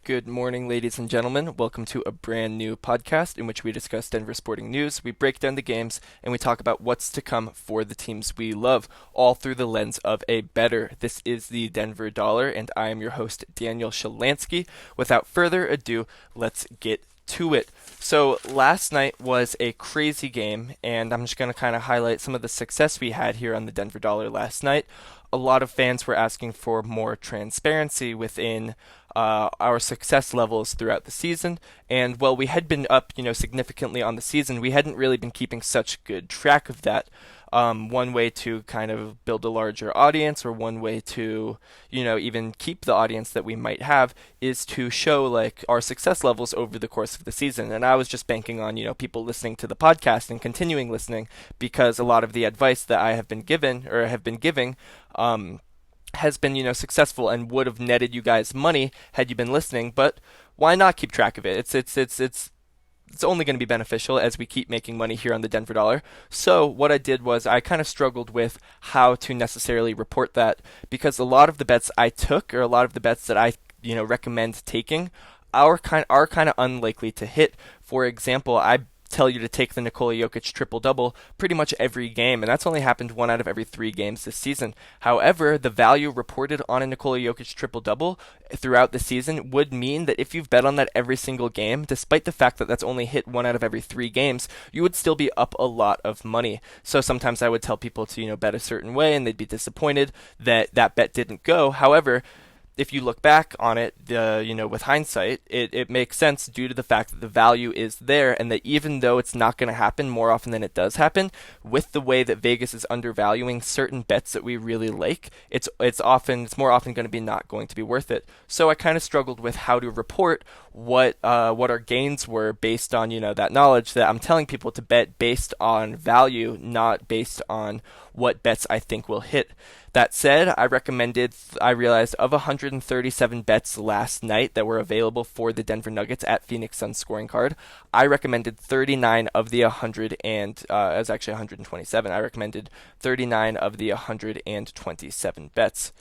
Good morning, ladies and gentlemen. Welcome to a brand new podcast in which we discuss Denver sporting news, we break down the games, and we talk about what's to come for the teams we love, all through the lens of a bettor. This is the Denver Dollar, and I am your host, Daniel Shalansky. Without further ado, let's get to it. So last night was a crazy game, and I'm just going to kind of highlight some of the success we had here on the Denver Dollar last night. A lot of fans were asking for more transparency within our success levels throughout the season. And while we had been up, significantly on the season, we hadn't really been keeping such good track of that. One way to kind of build a larger audience, or one way to, even keep the audience that we might have, is to show like our success levels over the course of the season. And I was just banking on, people listening to the podcast and continuing listening, because a lot of the advice that I have been given or have been giving, has been, successful and would have netted you guys money had you been listening. But why not keep track of it? It's only going to be beneficial as we keep making money here on the Denver Dollar. So what I did was I kind of struggled with how to necessarily report that, because a lot of the bets I took, or a lot of the bets that I recommend taking, are kind of unlikely to hit. For example, I tell you to take the Nikola Jokic triple-double pretty much every game, and that's only happened 1 out of every 3 games this season. However, the value reported on a Nikola Jokic triple-double throughout the season would mean that if you've bet on that every single game, despite the fact that that's only hit 1 out of every 3 games, you would still be up a lot of money. So sometimes I would tell people to, bet a certain way, and they'd be disappointed that that bet didn't go. However, if you look back on it, with hindsight, it makes sense due to the fact that the value is there, and that even though it's not going to happen more often than it does happen, with the way that Vegas is undervaluing certain bets that we really like, it's more often going to be not going to be worth it. So I kind of struggled with how to report what our gains were based on that knowledge that I'm telling people to bet based on value, not based on what bets I think will hit. That said, I realized of 137 bets last night that were available for the Denver Nuggets at Phoenix Suns scoring card, I recommended 39 of the 100, and it was actually 127. I recommended 39 of the 127 bets.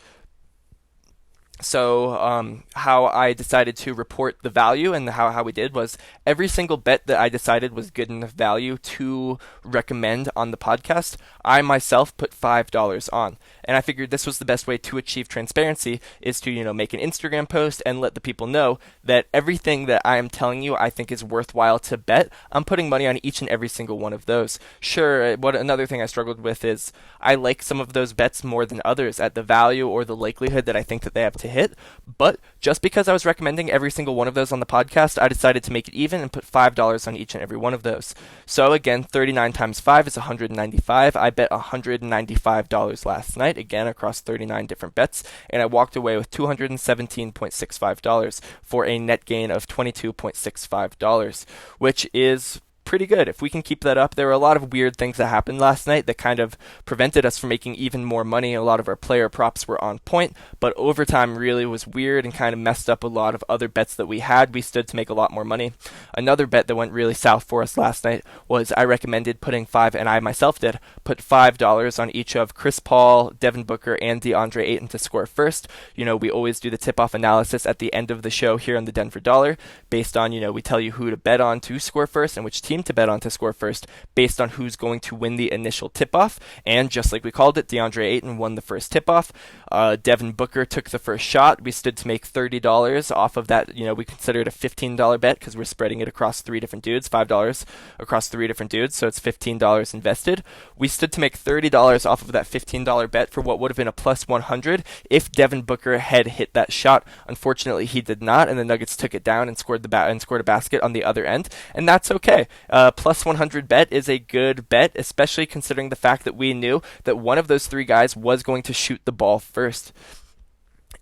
So how I decided to report the value and how we did was every single bet that I decided was good enough value to recommend on the podcast, I myself put $5 on. And I figured this was the best way to achieve transparency, is to, make an Instagram post and let the people know that everything that I am telling you I think is worthwhile to bet, I'm putting money on each and every single one of those. Sure, another thing I struggled with is I like some of those bets more than others at the value or the likelihood that I think that they have to hit. But just because I was recommending every single one of those on the podcast, I decided to make it even and put $5 on each and every one of those. So again, 39 times 5 is 195. I bet $195 last night, again across 39 different bets, and I walked away with $217.65 for a net gain of $22.65, which is pretty good. If we can keep that up, there were a lot of weird things that happened last night that kind of prevented us from making even more money. A lot of our player props were on point, but overtime really was weird and kind of messed up a lot of other bets that we had. We stood to make a lot more money. Another bet that went really south for us last night was I recommended putting and I myself did, put $5 on each of Chris Paul, Devin Booker, and DeAndre Ayton to score first. We always do the tip-off analysis at the end of the show here on the Denver Dollar, based on, we tell you who to bet on to score first and which team to bet on to score first based on who's going to win the initial tip-off. And just like we called it, DeAndre Ayton won the first tip-off. Devin Booker took the first shot. We stood to make $30 off of that. We consider it a $15 bet because we're spreading it across 3 different dudes, $5 across 3 different dudes, so it's $15 invested. We stood to make $30 off of that $15 bet for what would have been a plus 100 if Devin Booker had hit that shot. Unfortunately, he did not, and the Nuggets took it down and scored a basket on the other end, and that's okay. Plus 100 bet is a good bet, especially considering the fact that we knew that one of those 3 guys was going to shoot the ball first.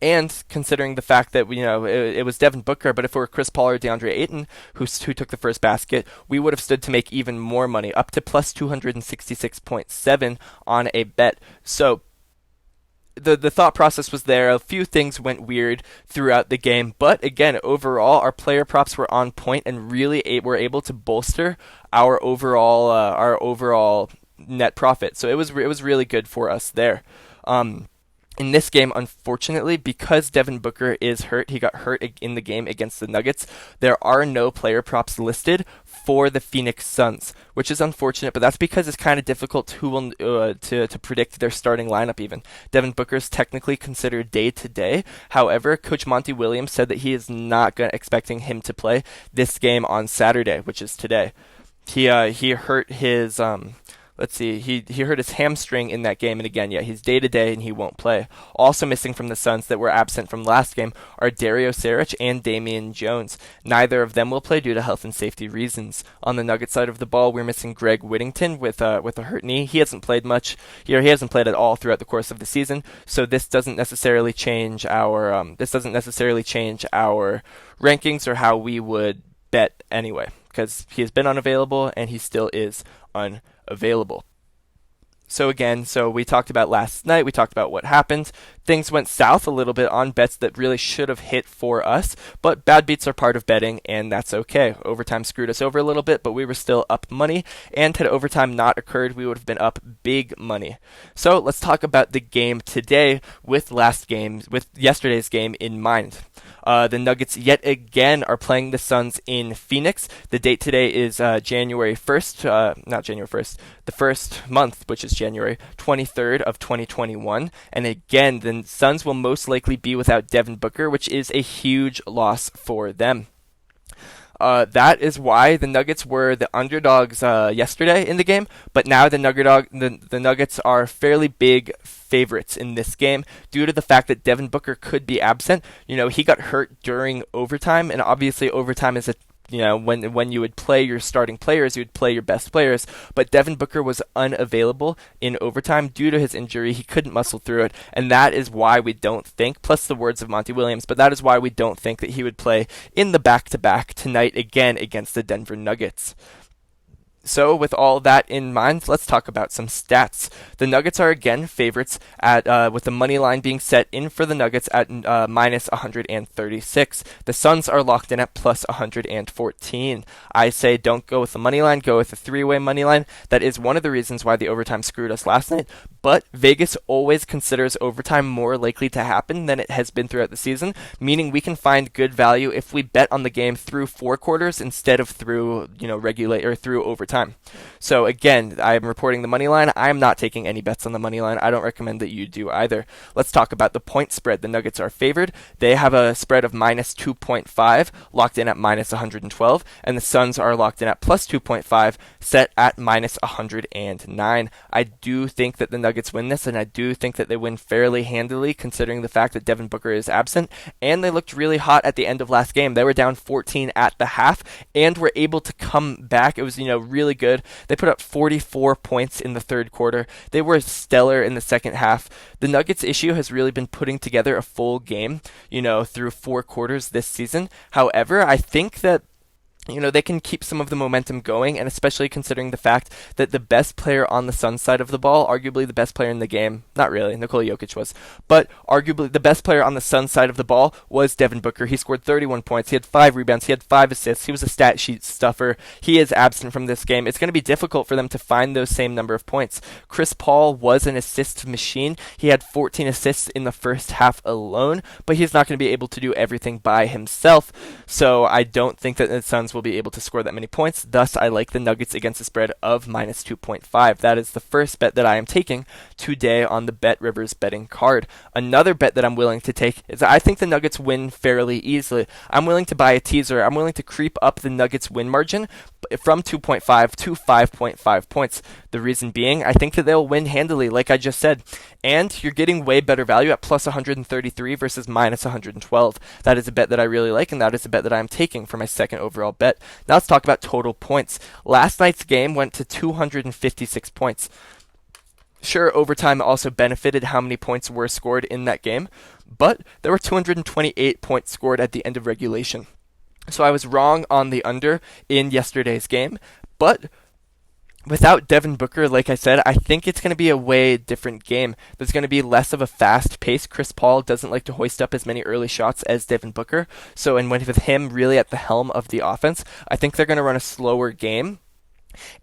And considering the fact that it was Devin Booker, but if it were Chris Paul or DeAndre Ayton who took the first basket, we would have stood to make even more money, up to plus 266.7 on a bet. So the thought process was there. A few things went weird throughout the game, but again, overall, our player props were on point and really were able to bolster our overall net profit. So it was really good for us there. In this game, unfortunately, because Devin Booker is hurt, he got hurt in the game against the Nuggets. There are no player props listed for the Phoenix Suns, which is unfortunate, but that's because it's kind of difficult to predict their starting lineup even. Devin Booker is technically considered day to day. However, Coach Monty Williams said that he is not expecting him to play this game on Saturday, which is today. He hurt his he hurt his hamstring in that game, and again, yeah, he's day to day and he won't play. Also missing from the Suns that were absent from last game are Dario Saric and Damian Jones. Neither of them will play due to health and safety reasons. On the Nuggets side of the ball, we're missing Greg Whittington with a hurt knee. He hasn't played much. He hasn't played at all throughout the course of the season, so this doesn't necessarily change our rankings or how we would bet anyway, because he has been unavailable and he still is unavailable. So we talked about last night, we talked about what happened. Things went south a little bit on bets that really should have hit for us, but bad beats are part of betting, and that's okay. Overtime screwed us over a little bit, but we were still up money, and had overtime not occurred, we would have been up big money. So let's talk about the game today with yesterday's game in mind. The Nuggets yet again are playing the Suns in Phoenix. The date today is January 1st, not January 1st, the first month, which is January 23rd of 2021. And again, the Suns will most likely be without Devin Booker, which is a huge loss for them. That is why the Nuggets were the underdogs yesterday in the game, but now the Nuggets are fairly big favorites in this game due to the fact that Devin Booker could be absent. He got hurt during overtime, and obviously overtime is when you would play your starting players, you would play your best players. But Devin Booker was unavailable in overtime due to his injury. He couldn't muscle through it, and that is why we don't think, plus the words of Monty Williams, but that is why we don't think that he would play in the back-to-back tonight again against the Denver Nuggets. So with all that in mind, let's talk about some stats. The Nuggets are again favorites with the money line being set in for the Nuggets at minus 136. The Suns are locked in at plus 114. I say don't go with the money line, go with the three-way money line. That is one of the reasons why the overtime screwed us last night. But Vegas always considers overtime more likely to happen than it has been throughout the season, meaning we can find good value if we bet on the game through four quarters instead of through through overtime. So again, I am reporting the money line. I am not taking any bets on the money line. I don't recommend that you do either. Let's talk about the point spread. The Nuggets are favored. They have a spread of minus 2.5, locked in at minus 112, and the Suns are locked in at plus 2.5, set at minus 109. I do think that the Nuggets win this, and I do think that they win fairly handily considering the fact that Devin Booker is absent, and they looked really hot at the end of last game. They were down 14 at the half and were able to come back. It was, really good. They put up 44 points in the third quarter. They were stellar in the second half. The Nuggets' issue has really been putting together a full game, through four quarters this season. However, I think that they can keep some of the momentum going, and especially considering the fact that the best player on the Suns side of the ball, arguably the best player in the game, not really, Nikola Jokic was, but arguably the best player on the Suns side of the ball was Devin Booker. He scored 31 points, he had 5 rebounds, he had 5 assists, he was a stat sheet stuffer. He is absent from this game. It's going to be difficult for them to find those same number of points. Chris Paul was an assist machine. He had 14 assists in the first half alone, but he's not going to be able to do everything by himself, so I don't think that the Suns will be able to score that many points. Thus, I like the Nuggets against a spread of minus 2.5. That is the first bet that I am taking today on the Bet Rivers betting card. Another bet that I'm willing to take is I think the Nuggets win fairly easily. I'm willing to buy a teaser. I'm willing to creep up the Nuggets win margin from 2.5 to 5.5 points. The reason being, I think that they'll win handily, like I just said. And you're getting way better value at plus 133 versus minus 112. That is a bet that I really like, and that is a bet that I'm taking for my second overall bet. Now let's talk about total points. Last night's game went to 256 points. Sure, overtime also benefited how many points were scored in that game, but there were 228 points scored at the end of regulation. So I was wrong on the under in yesterday's game, but without Devin Booker, like I said, I think it's going to be a way different game. There's going to be less of a fast pace. Chris Paul doesn't like to hoist up as many early shots as Devin Booker, so with him really at the helm of the offense, I think they're going to run a slower game.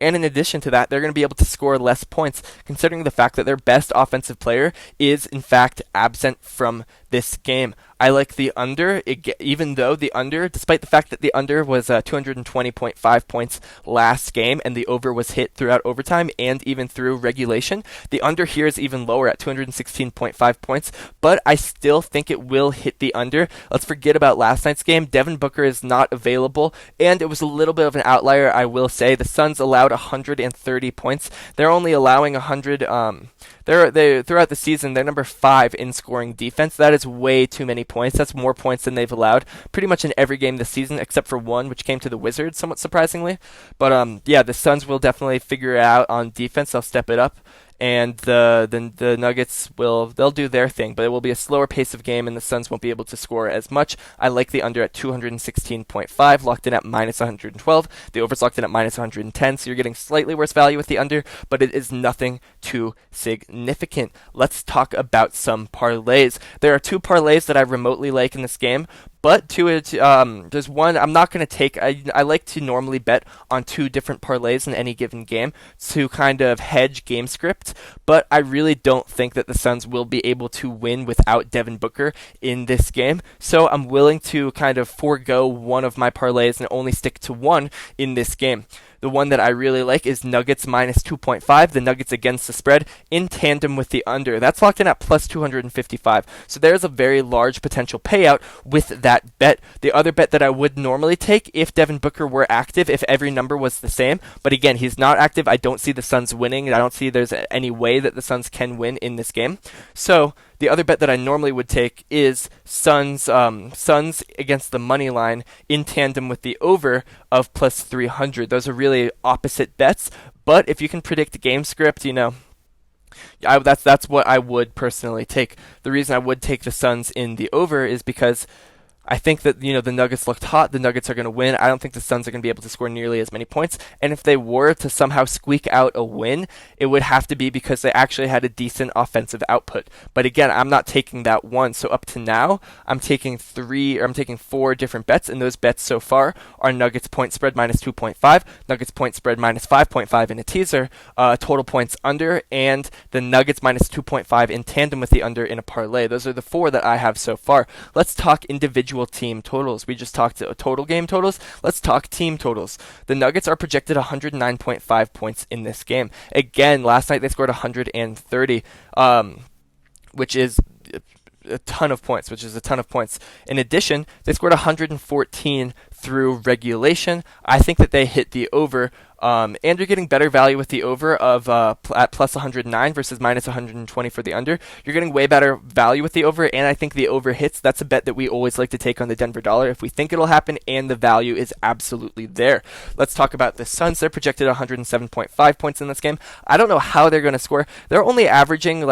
And in addition to that, they're going to be able to score less points, considering the fact that their best offensive player is, in fact, absent from this game. I like the under, even though the under, despite the fact that the under was 220.5 points last game and the over was hit throughout overtime and even through regulation, the under here is even lower at 216.5 points, but I still think it will hit the under. Let's forget about last night's game. Devin Booker is not available, and it was a little bit of an outlier, I will say. The Suns allowed 130 points. They're only allowing 100. They throughout the season, they're number 5 in scoring defense. That is way too many points. That's more points than they've allowed pretty much in every game this season, except for one, which came to the Wizards, somewhat surprisingly. But yeah, the Suns will definitely figure it out on defense. They'll step it up. And the Nuggets they'll do their thing, but it will be a slower pace of game, and the Suns won't be able to score as much. I like the under at 216.5, locked in at minus 112. The over's locked in at minus 110, so you're getting slightly worse value with the under, but it is nothing too significant. Let's talk about some parlays. There are 2 parlays that I remotely like in this game. But there's one I'm not going to take. I like to normally bet on 2 different parlays in any given game to kind of hedge game script. But I really don't think that the Suns will be able to win without Devin Booker in this game. So I'm willing to kind of forego one of my parlays and only stick to one in this game. The one that I really like is Nuggets minus 2.5, the Nuggets against the spread, in tandem with the under. That's locked in at plus 255. So there's a very large potential payout with that bet. The other bet that I would normally take if Devin Booker were active, if every number was the same, but again, he's not active. I don't see the Suns winning, and I don't see there's any way that the Suns can win in this game. So the other bet that I normally would take is Suns against the money line in tandem with the over of plus 300. Those are really opposite bets, but if you can predict game script, that's what I would personally take. The reason I would take the Suns in the over is because I think that, the Nuggets looked hot. The Nuggets are going to win. I don't think the Suns are going to be able to score nearly as many points. And if they were to somehow squeak out a win, it would have to be because they actually had a decent offensive output. But again, I'm not taking that one. So up to now, I'm taking 4 different bets. And those bets so far are Nuggets point spread minus 2.5, Nuggets point spread minus 5.5 in a teaser, total points under, and the Nuggets minus 2.5 in tandem with the under in a parlay. Those are the 4 that I have so far. Let's talk individual team totals. We just talked total game totals. Let's talk team totals. The Nuggets are projected 109.5 points in this game. Again, last night they scored 130, which is a ton of points. In addition, they scored 114 through regulation. I think that they hit the over. And you're getting better value with the over of at plus 109 versus minus 120 for the under. You're getting way better value with the over, and I think the over hits. That's a bet that we always like to take on the Denver dollar if we think it'll happen and the value is absolutely there. Let's talk about the Suns. They're projected 107.5 points in this game. I don't know how they're going to score. They're only averaging a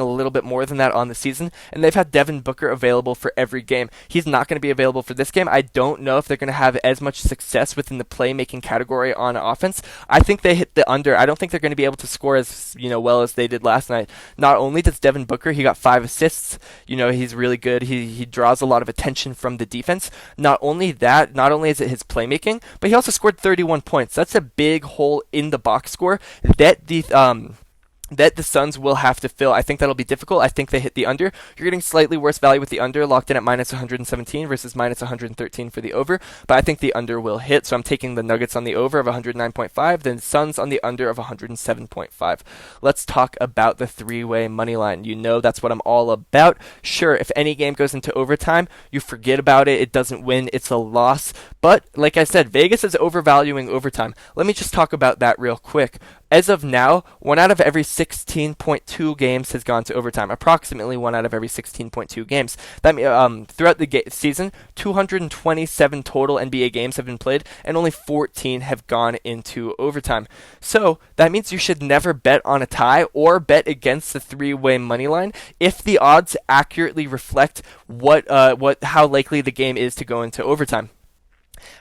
little bit more than that on the season, and they've had Devin Booker available for every game. He's not going to be available for this game. I don't know if they're going to have as much success within the playmaking category on offense. I think they hit the under. I don't think they're going to be able to score as well as they did last night. Not only does Devin Booker, he got 5 assists. He's really good. He draws a lot of attention from the defense. Not only is it his playmaking, but he also scored 31 points. That's a big hole in the box score that the Suns will have to fill. I think that'll be difficult. I think they hit the under. You're getting slightly worse value with the under, locked in at minus 117 versus minus 113 for the over, but I think the under will hit, so I'm taking the Nuggets on the over of 109.5, then Suns on the under of 107.5. Let's talk about the 3-way money line. That's what I'm all about. Sure, if any game goes into overtime, you forget about it. It doesn't win. It's a loss. But like I said, Vegas is overvaluing overtime. Let me just talk about that real quick. As of now, 1 out of every 16.2 games has gone to overtime. Approximately 1 out of every 16.2 games. That throughout the season, 227 total NBA games have been played, and only 14 have gone into overtime. So that means you should never bet on a tie or bet against the 3-way money line if the odds accurately reflect how likely the game is to go into overtime.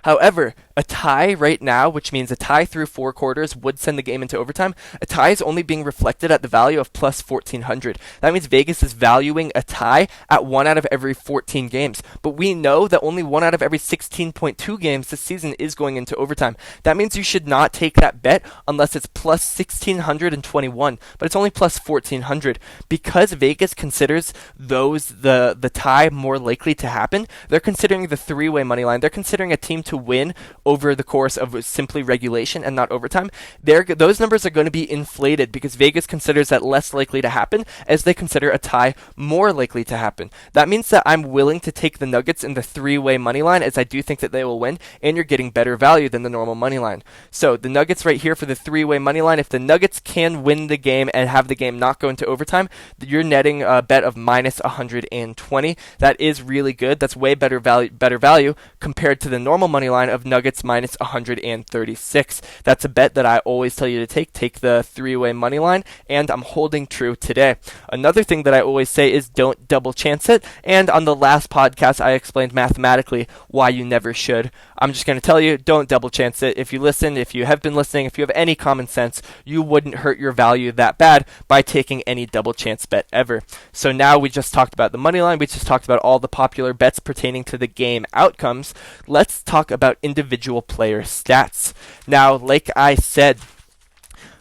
However, a tie right now, which means a tie through 4 quarters, would send the game into overtime. A tie is only being reflected at the value of plus 1400. That means Vegas is valuing a tie at 1 out of every 14 games. But we know that only 1 out of every 16.2 games this season is going into overtime. That means you should not take that bet unless it's plus 1621, but it's only plus 1400. Because Vegas considers the tie more likely to happen, they're considering the three-way money line. They're considering a team to win over the course of simply regulation and not overtime. Those numbers are going to be inflated because Vegas considers that less likely to happen as they consider a tie more likely to happen. That means that I'm willing to take the Nuggets in the three-way money line as I do think that they will win, and you're getting better value than the normal money line. So the Nuggets right here for the three-way money line, if the Nuggets can win the game and have the game not go into overtime, you're netting a bet of minus 120. That is really good. That's way better value compared to the normal money line of Nuggets minus 136. That's a bet that I always tell you to take. Take the three-way money line, and I'm holding true today. Another thing that I always say is don't double chance it, and on the last podcast I explained mathematically why you never should. I'm just going to tell you, don't double chance it. If you listen, if you have been listening, if you have any common sense, you wouldn't hurt your value that bad by taking any double chance bet ever. So now we just talked about the money line, we just talked about all the popular bets pertaining to the game outcomes. Let's talk about individual player stats. Now, like I said,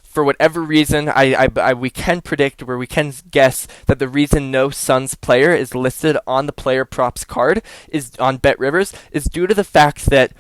for whatever reason, we can predict or we can guess that the reason no Suns player is listed on the player props card is on BetRivers is due to the fact that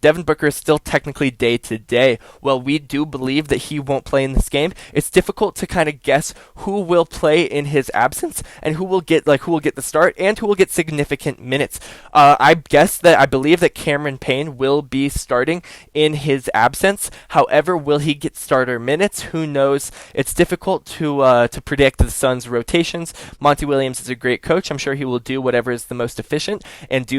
Devin Booker is still technically day to day. Well, we do believe that he won't play in this game. It's difficult to kind of guess who will play in his absence and who will get the start and who will get significant minutes. I believe that Cameron Payne will be starting in his absence. However, will he get starter minutes? Who knows? It's difficult to predict the Suns' rotations. Monty Williams is a great coach. I'm sure he will do whatever is the most efficient and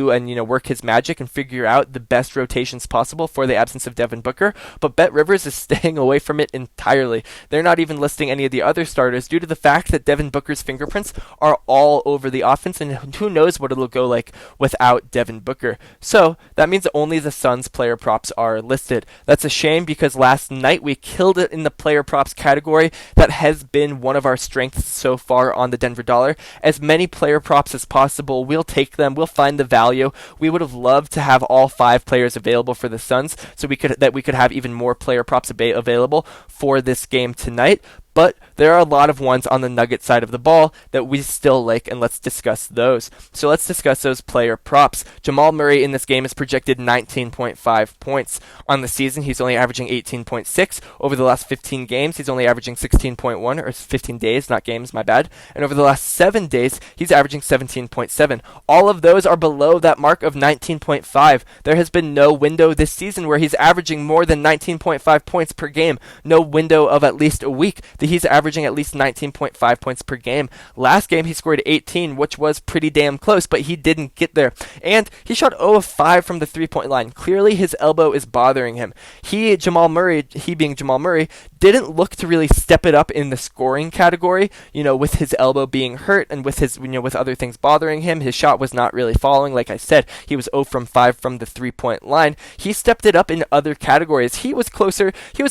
work his magic and figure out the best rotations possible for the absence of Devin Booker. But BetRivers is staying away from it entirely. They're not even listing any of the other starters due to the fact that Devin Booker's fingerprints are all over the offense, and who knows what it'll go like without Devin Booker. So that means that only the Suns player props are listed. That's a shame because last night we killed it in the player props category. That has been one of our strengths so far on the Denver dollar. As many player props as possible, we'll take them, we'll find the value. We would have loved to have all 5 players available for the Suns so we could have even more player props available for this game tonight. But there are a lot of ones on the Nugget side of the ball that we still like, and let's discuss those. So let's discuss those player props. Jamal Murray in this game is projected 19.5 points. On the season, he's only averaging 18.6. Over the last 15 games, he's only averaging 16.1, or 15 days, not games, my bad. And over the last 7 days, he's averaging 17.7. All of those are below that mark of 19.5. There has been no window this season where he's averaging more than 19.5 points per game. No window of at least a week that he's averaging at least 19.5 points per game. Last game he scored 18, which was pretty damn close, but he didn't get there. And he shot 0 of 5 from the three-point line. Clearly his elbow is bothering him. He being Jamal Murray, didn't look to really step it up in the scoring category, with his elbow being hurt and with his, with other things bothering him. His shot was not really falling. Like I said, he was 0 from 5 from the three-point line. He stepped it up in other categories. He was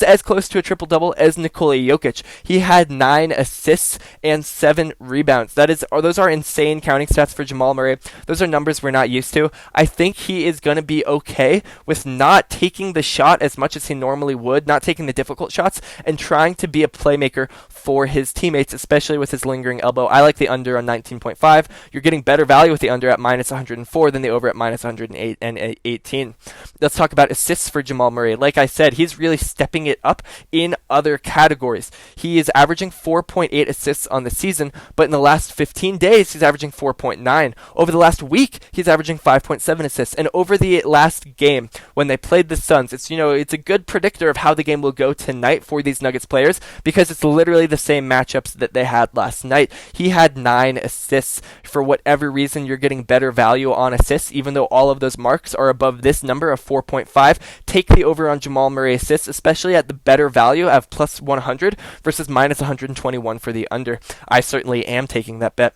as close to a triple-double as Nikola Jokic. He had 9 assists and 7 rebounds. Those are insane counting stats for Jamal Murray. Those are numbers we're not used to. I think he is going to be okay with not taking the shot as much as he normally would, not taking the difficult shots, and trying to be a playmaker for his teammates, especially with his lingering elbow. I like the under on 19.5. You're getting better value with the under at minus 104 than the over at minus 108 and 18. Let's talk about assists for Jamal Murray. Like I said, he's really stepping it up in other categories. He is averaging 4.8 assists on the season, but in the last 15 days, he's averaging 4.9. Over the last week, he's averaging 5.7 assists. And over the last game, when they played the Suns, it's a good predictor of how the game will go tonight for these Nuggets players because it's literally the same matchups that they had last night. He had 9 assists. For whatever reason, you're getting better value on assists, even though all of those marks are above this number of 4.5. Take the over on Jamal Murray assists, especially at the better value of plus 100 versus minus 121 for the under. I certainly am taking that bet.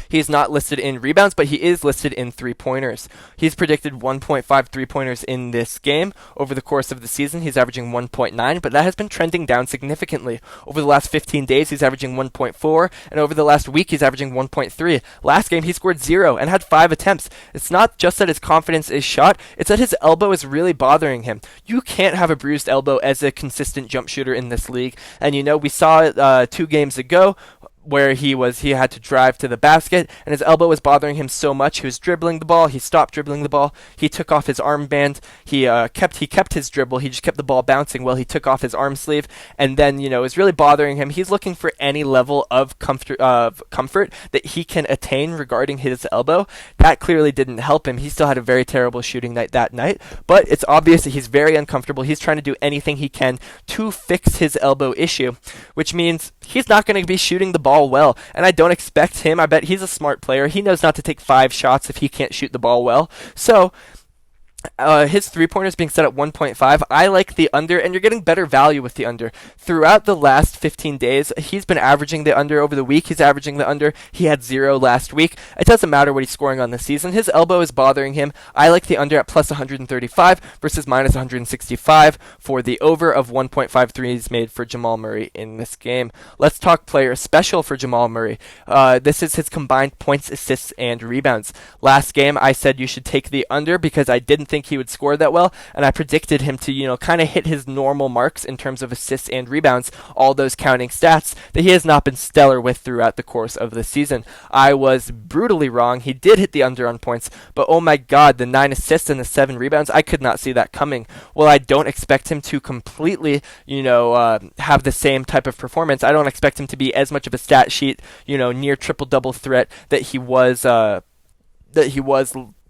He's not listed in rebounds, but he is listed in three-pointers. He's predicted 1.5 three-pointers in this game. Over the course of the season, he's averaging 1.9, but that has been trending down significantly. Over the last 15 days, he's averaging 1.4, and over the last week, he's averaging 1.3. Last game, he scored 0 and had 5 attempts. It's not just that his confidence is shot, it's that his elbow is really bothering him. You can't have a bruised elbow as a consistent jump shooter in this league, and we saw it 2 games ago, where he had to drive to the basket, and his elbow was bothering him so much. He was dribbling the ball. He stopped dribbling the ball. He took off his armband. He kept his dribble. He just kept the ball bouncing while he took off his arm sleeve, and then it was really bothering him. He's looking for any level of comfort that he can attain regarding his elbow. That clearly didn't help him. He still had a very terrible shooting night that night, but it's obvious that he's very uncomfortable. He's trying to do anything he can to fix his elbow issue, which means he's not going to be shooting the ball well, and I don't expect him. I bet he's a smart player. He knows not to take 5 shots if he can't shoot the ball well. So his three-pointers being set at 1.5, I like the under, and you're getting better value with the under. Throughout the last 15 days, he's been averaging the under. Over the week, he's averaging the under. He had 0 last week. It doesn't matter what he's scoring on the season. His elbow is bothering him. I like the under at plus 135 versus minus 165 for the over of 1.5 threes made for Jamal Murray in this game. Let's talk player special for Jamal Murray. This is his combined points, assists, and rebounds. Last game, I said you should take the under because I didn't think he would score that well, and I predicted him to, kind of hit his normal marks in terms of assists and rebounds, all those counting stats that he has not been stellar with throughout the course of the season. I was brutally wrong. He did hit the under on points, but oh my god, the 9 assists and the 7 rebounds, I could not see that coming. Well, I don't expect him to completely, have the same type of performance. I don't expect him to be as much of a stat sheet, near triple-double threat that he was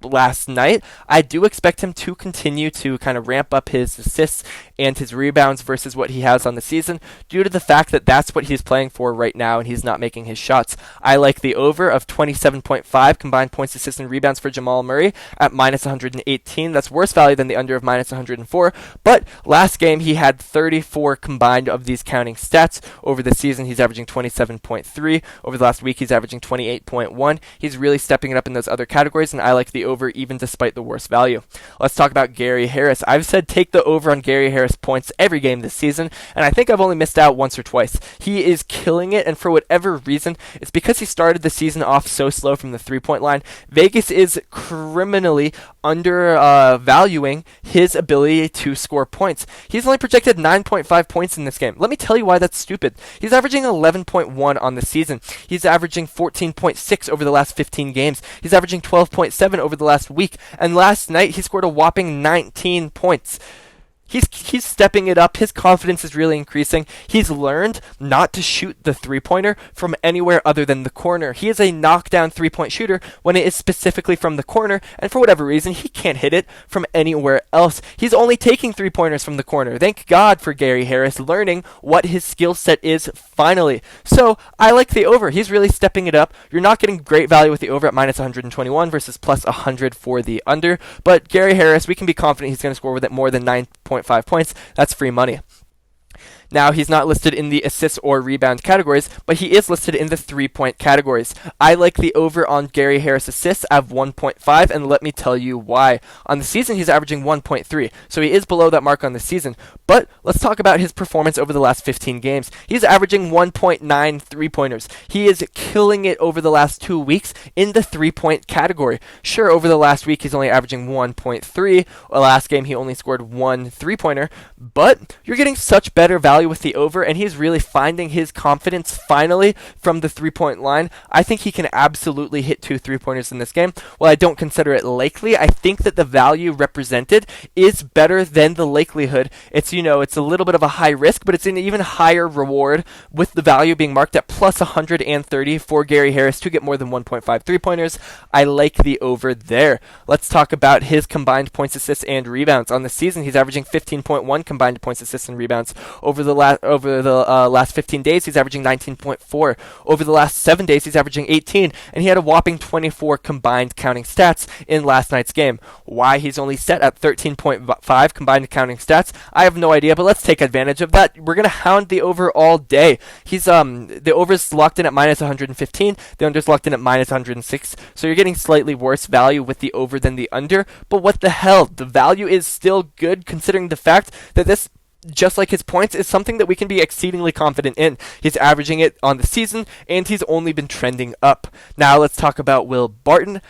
last night. I do expect him to continue to kind of ramp up his assists and his rebounds versus what he has on the season due to the fact that that's what he's playing for right now and he's not making his shots. I like the over of 27.5 combined points, assists, and rebounds for Jamal Murray at minus 118. That's worse value than the under of minus 104, but last game he had 34 combined of these counting stats. Over the season he's averaging 27.3. Over the last week he's averaging 28.1. He's really stepping it up in those other categories, and I like the over even despite the worse value. Let's talk about Gary Harris. I've said take the over on Gary Harris points every game this season, and I think I've only missed out once or twice. He is killing it, and for whatever reason, it's because he started the season off so slow from the three-point line. Vegas is criminally undervaluing his ability to score points. He's only projected 9.5 points in this game. Let me tell you why that's stupid. He's averaging 11.1 on the season. He's averaging 14.6 over the last 15 games. He's averaging 12.7 over the last week, and last night he scored a whopping 19 points. He's stepping it up. His confidence is really increasing. He's learned not to shoot the three-pointer from anywhere other than the corner. He is a knockdown three-point shooter when it is specifically from the corner, and for whatever reason, he can't hit it from anywhere else. He's only taking three-pointers from the corner. Thank God for Gary Harris learning what his skill set is finally. So, I like the over. He's really stepping it up. You're not getting great value with the over at minus 121 versus plus 100 for the under, but Gary Harris, we can be confident he's going to score with it more than 9.5 points. That's free money. Now, he's not listed in the assist or rebound categories, but he is listed in the three-point categories. I like the over on Gary Harris assists of 1.5, and let me tell you why. On the season, he's averaging 1.3, so he is below that mark on the season. But let's talk about his performance over the last 15 games. He's averaging 1.9 three-pointers. He is killing it over the last 2 weeks in the three-point category. Sure, over the last week, he's only averaging 1.3. Last game, he only scored 1 three-pointer, but you're getting such better value with the over, and he's really finding his confidence finally from the three-point line. I think he can absolutely hit 2 three-pointers in this game. While I don't consider it likely, I think that the value represented is better than the likelihood. It's a little bit of a high risk, but it's an even higher reward with the value being marked at plus 130 for Gary Harris to get more than 1.5 three-pointers. I like the over there. Let's talk about his combined points, assists, and rebounds. On the season, he's averaging 15.1 combined points, assists, and rebounds. Over last 15 days, he's averaging 19.4. Over the last 7 days, he's averaging 18, and he had a whopping 24 combined counting stats in last night's game. Why he's only set at 13.5 combined counting stats, I have no idea, but let's take advantage of that. We're gonna hound the over all day. He's the over's locked in at minus 115, the under's locked in at minus 106, so you're getting slightly worse value with the over than the under, but what the hell, the value is still good considering the fact that this, just like his points, is something that we can be exceedingly confident in. He's averaging it on the season, and he's only been trending up. Now let's talk about Will Barton.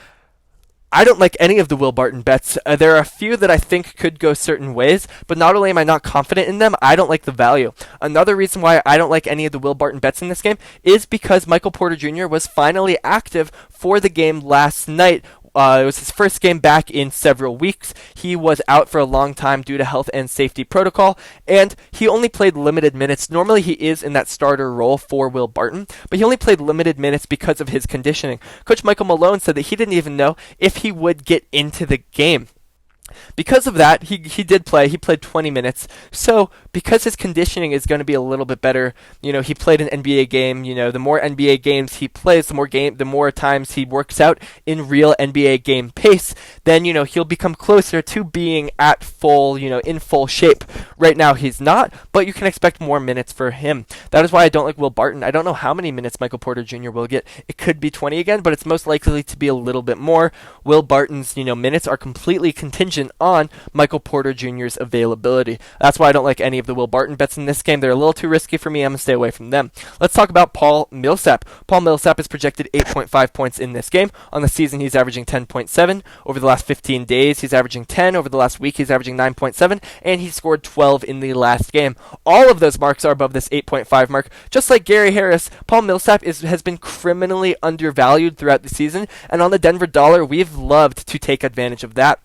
I don't like any of the Will Barton bets. There are a few that I think could go certain ways, but not only am I not confident in them, I don't like the value. Another reason why I don't like any of the Will Barton bets in this game is because Michael Porter Jr. was finally active for the game last night. It was his first game back in several weeks. He was out for a long time due to health and safety protocol, and he only played limited minutes. Normally he is in that starter role for Will Barton, but he only played limited minutes because of his conditioning. Coach Michael Malone said that he didn't even know if he would get into the game. Because of that, he did play. He played 20 minutes. So, because his conditioning is going to be a little bit better, he played an NBA game. The more NBA games he plays, the more times he works out in real NBA game pace, then, he'll become closer to being at full, in full shape. Right now, he's not, but you can expect more minutes for him. That is why I don't like Will Barton. I don't know how many minutes Michael Porter Jr. will get. It could be 20 again, but it's most likely to be a little bit more. Will Barton's, minutes are completely contingent on Michael Porter Jr.'s availability. That's why I don't like any of the Will Barton bets in this game. They're a little too risky for me. I'm going to stay away from them. Let's talk about Paul Millsap. Paul Millsap is projected 8.5 points in this game. On the season, he's averaging 10.7. Over the last 15 days, he's averaging 10. Over the last week, he's averaging 9.7. And he scored 12 in the last game. All of those marks are above this 8.5 mark. Just like Gary Harris, Paul Millsap has been criminally undervalued throughout the season. And on the Denver dollar, we've loved to take advantage of that.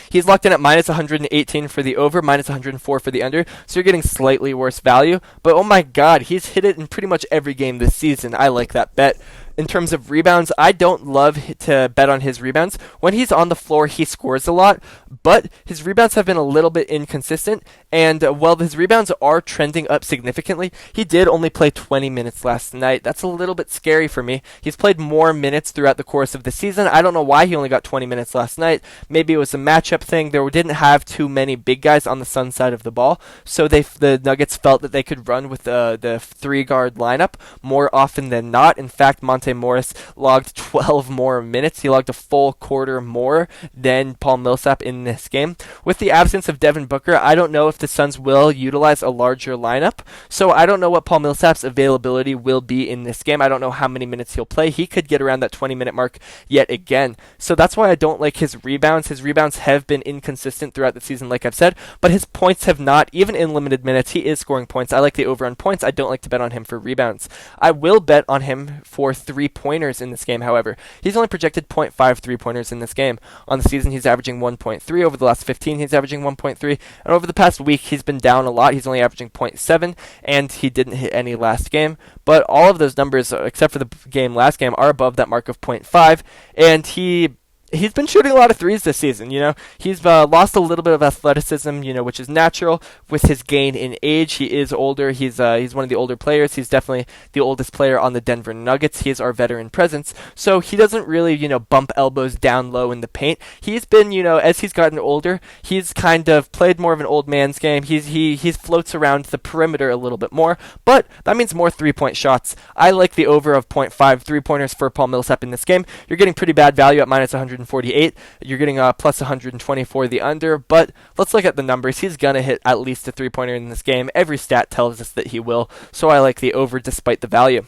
He's locked in at minus 118 for the over, minus 104 for the under, so you're getting slightly worse value. But oh my god, he's hit it in pretty much every game this season. I like that bet. In terms of rebounds, I don't love to bet on his rebounds. When he's on the floor, he scores a lot, but his rebounds have been a little bit inconsistent, and while his rebounds are trending up significantly, he did only play 20 minutes last night. That's a little bit scary for me. He's played more minutes throughout the course of the season. I don't know why he only got 20 minutes last night. Maybe it was a matchup thing. They didn't have too many big guys on the Sun side of the ball, so the Nuggets felt that they could run with the three-guard lineup more often than not. In fact, Monte Morris logged 12 more minutes. He logged a full quarter more than Paul Millsap in this game. With the absence of Devin Booker, I don't know if the Suns will utilize a larger lineup, so I don't know what Paul Millsap's availability will be in this game. I don't know how many minutes he'll play. He could get around that 20-minute mark yet again. So that's why I don't like his rebounds. His rebounds have been inconsistent throughout the season, like I've said, but his points have not. Even in limited minutes, he is scoring points. I like the over on points. I don't like to bet on him for rebounds. I will bet on him for three-pointers in this game, however. He's only projected 0.5 three-pointers in this game. On the season, he's averaging 1.3. Over the last 15, he's averaging 1.3. And over the past week, he's been down a lot. He's only averaging 0.7, and he didn't hit any last game. But all of those numbers, except for the last game, are above that mark of 0.5, and he's been shooting a lot of threes this season. He's lost a little bit of athleticism, which is natural with his gain in age. He is older. He's one of the older players. He's definitely the oldest player on the Denver Nuggets. He is our veteran presence, so he doesn't really, bump elbows down low in the paint. He's been, as he's gotten older, he's kind of played more of an old man's game. He floats around the perimeter a little bit more, but that means more three-point shots. I like the over of 0.5 three-pointers for Paul Millsap in this game. You're getting pretty bad value at minus 148. You're getting plus 120 for the under, but let's look at the numbers. He's going to hit at least a three-pointer in this game. Every stat tells us that he will, so I like the over despite the value.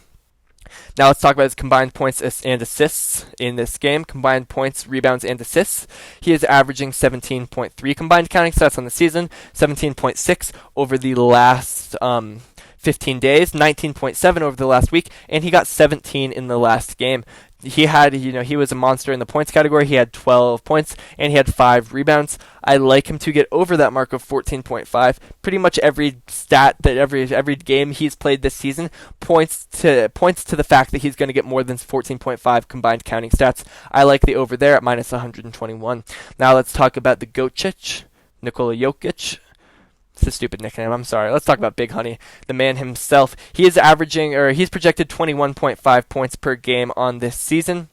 Now let's talk about his combined points and assists in this game. Combined points, rebounds, and assists. He is averaging 17.3 combined counting stats on the season, 17.6 over the last 15 days, 19.7 over the last week, and he got 17 in the last game. He was a monster in the points category. He had 12 points and he had 5 rebounds. I like him to get over that mark of 14.5. Pretty much every stat that every game he's played this season points to the fact that he's going to get more than 14.5 combined counting stats. I like the over there at minus 121. Now let's talk about the Nikola Jokic. It's a stupid nickname. I'm sorry. Let's talk about Big Honey, the man himself. He is averaging, or he's projected 21.5 points per game on this season.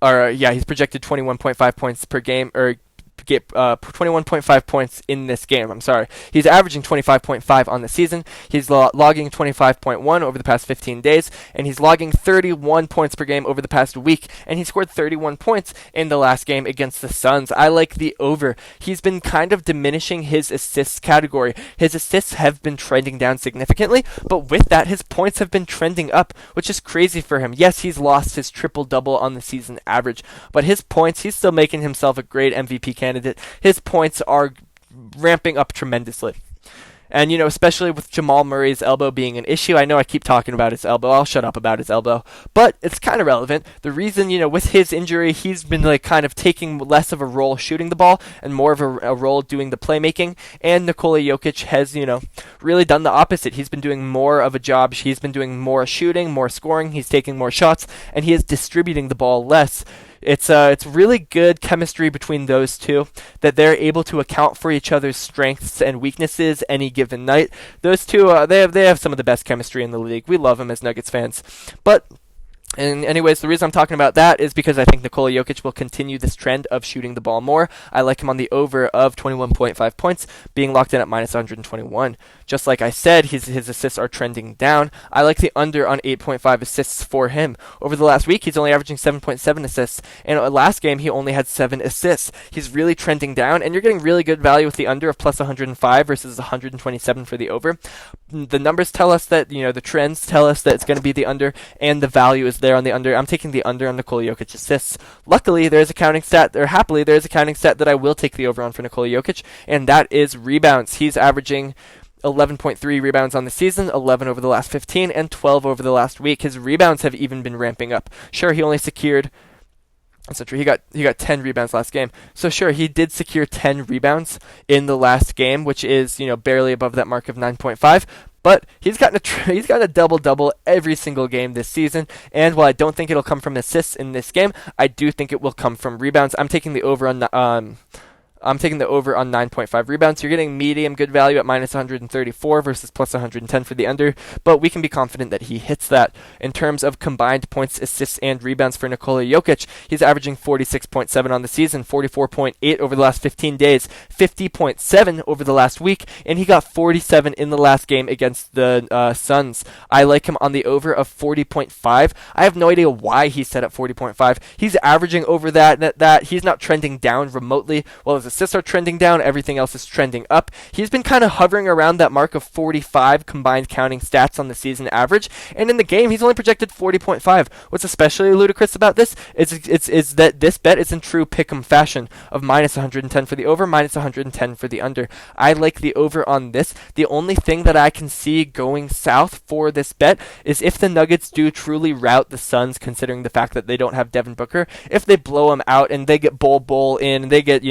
He's projected 21.5 points per game, or get 21.5 points in this game. I'm sorry. He's averaging 25.5 on the season. He's logging 25.1 over the past 15 days, and he's logging 31 points per game over the past week, and he scored 31 points in the last game against the Suns. I like the over. He's been kind of diminishing his assists category. His assists have been trending down significantly, but with that, his points have been trending up, which is crazy for him. Yes, he's lost his triple-double on the season average, but his points, he's still making himself a great MVP candidate. His points are ramping up tremendously. And, especially with Jamal Murray's elbow being an issue, I know I keep talking about his elbow. I'll shut up about his elbow. But it's kind of relevant. The reason, with his injury, he's been kind of taking less of a role shooting the ball and more of a role doing the playmaking. And Nikola Jokic has, really done the opposite. He's been doing more of a job. He's been doing more shooting, more scoring. He's taking more shots, and he is distributing the ball less. It's really good chemistry between those two, that they're able to account for each other's strengths and weaknesses any given night. Those two, they have some of the best chemistry in the league. We love them as Nuggets fans. And anyways, the reason I'm talking about that is because I think Nikola Jokic will continue this trend of shooting the ball more. I like him on the over of 21.5 points, being locked in at minus 121. Just like I said, his assists are trending down. I like the under on 8.5 assists for him. Over the last week, he's only averaging 7.7 assists, and last game, he only had 7 assists. He's really trending down, and you're getting really good value with the under of plus 105 versus 127 for the over. The numbers tell us that, the trends tell us that it's going to be the under, and the value is there on the under. I'm taking the under on Nikola Jokic assists. Luckily, there's a counting stat, or happily, there's a counting stat that I will take the over on for Nikola Jokic, and that is rebounds. He's averaging 11.3 rebounds on the season, 11 over the last 15, and 12 over the last week. His rebounds have even been ramping up. Sure, he only secured... That's not true. He got 10 rebounds last game. So sure, he did secure 10 rebounds in the last game, which is, barely above that mark of 9.5. But he's gotten a double-double every single game this season, and while I don't think it'll come from assists in this game, I do think it will come from rebounds. I'm taking the over on 9.5 rebounds. You're getting medium good value at minus 134 versus plus 110 for the under, but we can be confident that he hits that. In terms of combined points, assists, and rebounds for Nikola Jokic, he's averaging 46.7 on the season, 44.8 over the last 15 days, 50.7 over the last week, and he got 47 in the last game against the Suns. I like him on the over of 40.5. I have no idea why he's set at 40.5. He's averaging over that. He's not trending down remotely. Well, his assists are trending down, everything else is trending up. He's been kind of hovering around that mark of 45 combined counting stats on the season average, and in the game he's only projected 40.5. What's especially ludicrous about this is that this bet is in true pick'em fashion of minus 110 for the over, minus 110 for the under. I like the over on this. The only thing that I can see going south for this bet is if the Nuggets do truly rout the Suns, considering the fact that they don't have Devin Booker. If they blow him out and they get Bol in, and they get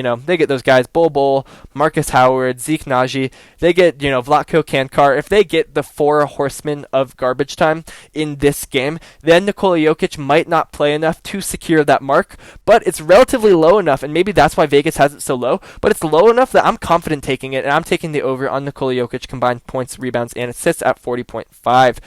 those guys, Bol, Marcus Howard, Zeke Naji, they get, Vlatko Kankar. If they get the 4 horsemen of garbage time in this game, then Nikola Jokic might not play enough to secure that mark, but it's relatively low enough, and maybe that's why Vegas has it so low, but it's low enough that I'm confident taking it, and I'm taking the over on Nikola Jokic combined points, rebounds, and assists at 40.5.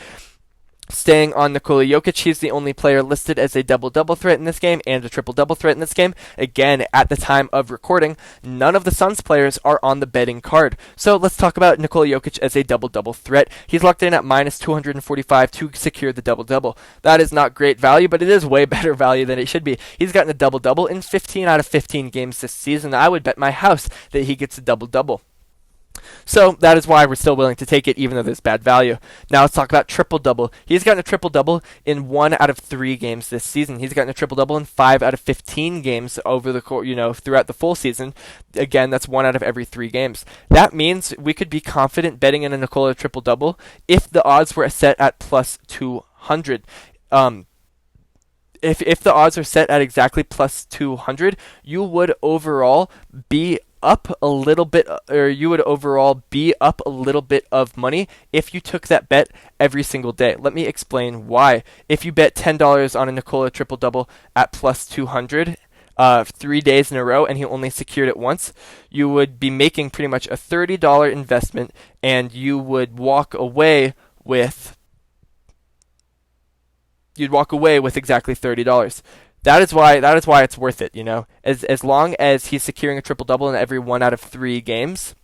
Staying on Nikola Jokic, he's the only player listed as a double-double threat in this game and a triple-double threat in this game. Again, at the time of recording, none of the Suns players are on the betting card. So let's talk about Nikola Jokic as a double-double threat. He's locked in at minus 245 to secure the double-double. That is not great value, but it is way better value than it should be. He's gotten a double-double in 15 out of 15 games this season. I would bet my house that he gets a double-double. So that is why we're still willing to take it, even though there's bad value. Now let's talk about triple-double. He's gotten a triple-double in 1 out of 3 games this season. He's gotten a triple-double in 5 out of 15 games over the throughout the full season. Again, that's 1 out of every 3 games. That means we could be confident betting in a Nikola triple-double if the odds were set at plus 200. If the odds are set at exactly plus 200, you would overall be up a little bit, or you would overall be up a little bit of money if you took that bet every single day. Let me explain why. If you bet $10 on a Nikola triple-double at plus 200, 3 days in a row and he only secured it once, you would be making pretty much a $30 investment, and you would walk away with exactly $30. That is why it's worth it, As long as he's securing a triple double in every 1 out of 3 games,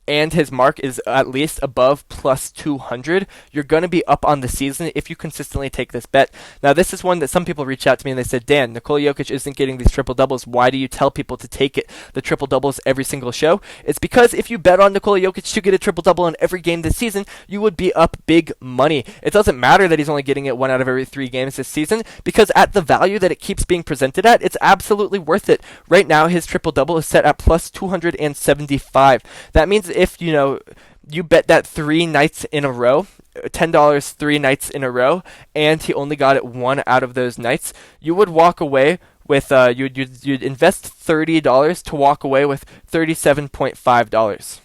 and his mark is at least above plus 200, you're going to be up on the season if you consistently take this bet. Now, this is one that some people reach out to me and they said, Dan, Nikola Jokic isn't getting these triple doubles. Why do you tell people to take the triple doubles every single show? It's because if you bet on Nikola Jokic to get a triple double in every game this season, you would be up big money. It doesn't matter that he's only getting it 1 out of every 3 games this season, because at the value that it keeps being presented at, it's absolutely worth it. Right now, his triple double is set at plus 275. That means if you bet that 3 nights in a row, $10 3 nights in a row, and he only got it 1 out of those nights, you would walk away with you'd invest $30 to walk away with $37.5.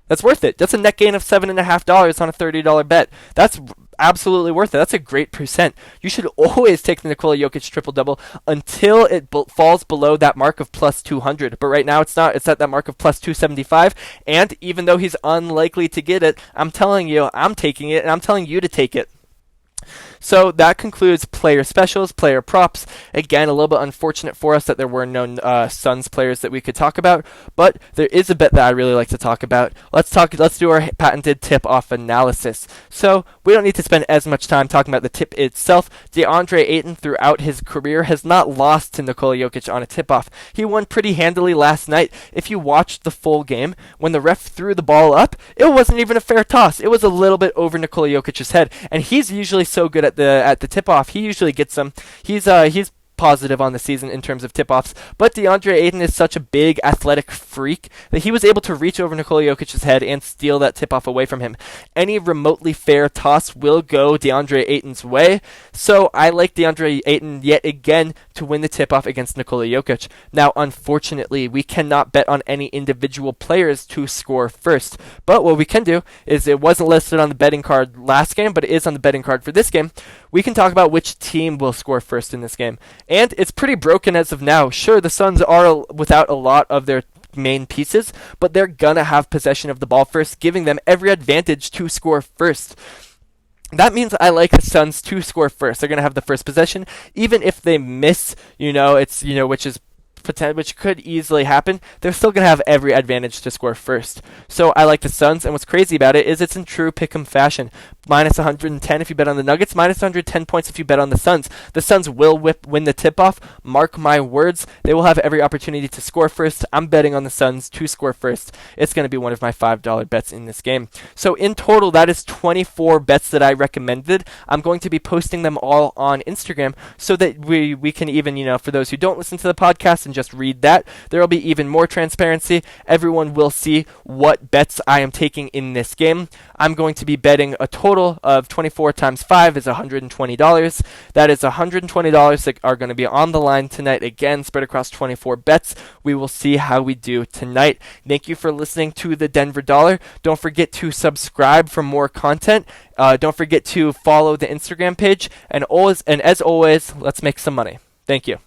That's worth it. That's a net gain of $7.50 on a $30 bet. That's absolutely worth it. That's a great percent. You should always take the Nikola Jokic triple-double until it falls below that mark of plus 200. But right now it's not. It's at that mark of plus 275. And even though he's unlikely to get it, I'm telling you, I'm taking it, and I'm telling you to take it. So that concludes player specials, player props. Again, a little bit unfortunate for us that there were no Suns players that we could talk about, but there is a bet that I really like to talk about. Let's do our patented tip-off analysis. So we don't need to spend as much time talking about the tip itself. DeAndre Ayton, throughout his career, has not lost to Nikola Jokic on a tip-off. He won pretty handily last night. If you watched the full game, when the ref threw the ball up, it wasn't even a fair toss. It was a little bit over Nikola Jokic's head, and he's usually so good at the tip-off. He usually gets them. He's positive on the season in terms of tip-offs, but DeAndre Ayton is such a big athletic freak that he was able to reach over Nikola Jokic's head and steal that tip-off away from him. Any remotely fair toss will go DeAndre Ayton's way, so I like DeAndre Ayton yet again to win the tip-off against Nikola Jokic. Now, unfortunately, we cannot bet on any individual players to score first, but what we can do is, it wasn't listed on the betting card last game, but it is on the betting card for this game. We can talk about which team will score first in this game. And it's pretty broken as of now. Sure, the Suns are without a lot of their main pieces, but they're gonna have possession of the ball first, giving them every advantage to score first. That means I like the Suns to score first. They're gonna have the first possession, even if they miss, which could easily happen, they're still going to have every advantage to score first. So I like the Suns, and what's crazy about it is it's in true pick'em fashion. Minus 110 if you bet on the Nuggets, minus 110 points if you bet on the Suns. The Suns will win the tip-off. Mark my words, they will have every opportunity to score first. I'm betting on the Suns to score first. It's going to be one of my $5 bets in this game. So in total, that is 24 bets that I recommended. I'm going to be posting them all on Instagram so that we can even, for those who don't listen to the podcast and just read that, there will be even more transparency. Everyone will see what bets I am taking in this game. I'm going to be betting a total of 24 times 5 is $120. That is $120 that are going to be on the line tonight, again, spread across 24 bets. We will see how we do tonight. Thank you for listening to the Denver Dollar. Don't forget to subscribe for more content. Don't forget to follow the Instagram page. And as always, let's make some money. Thank you.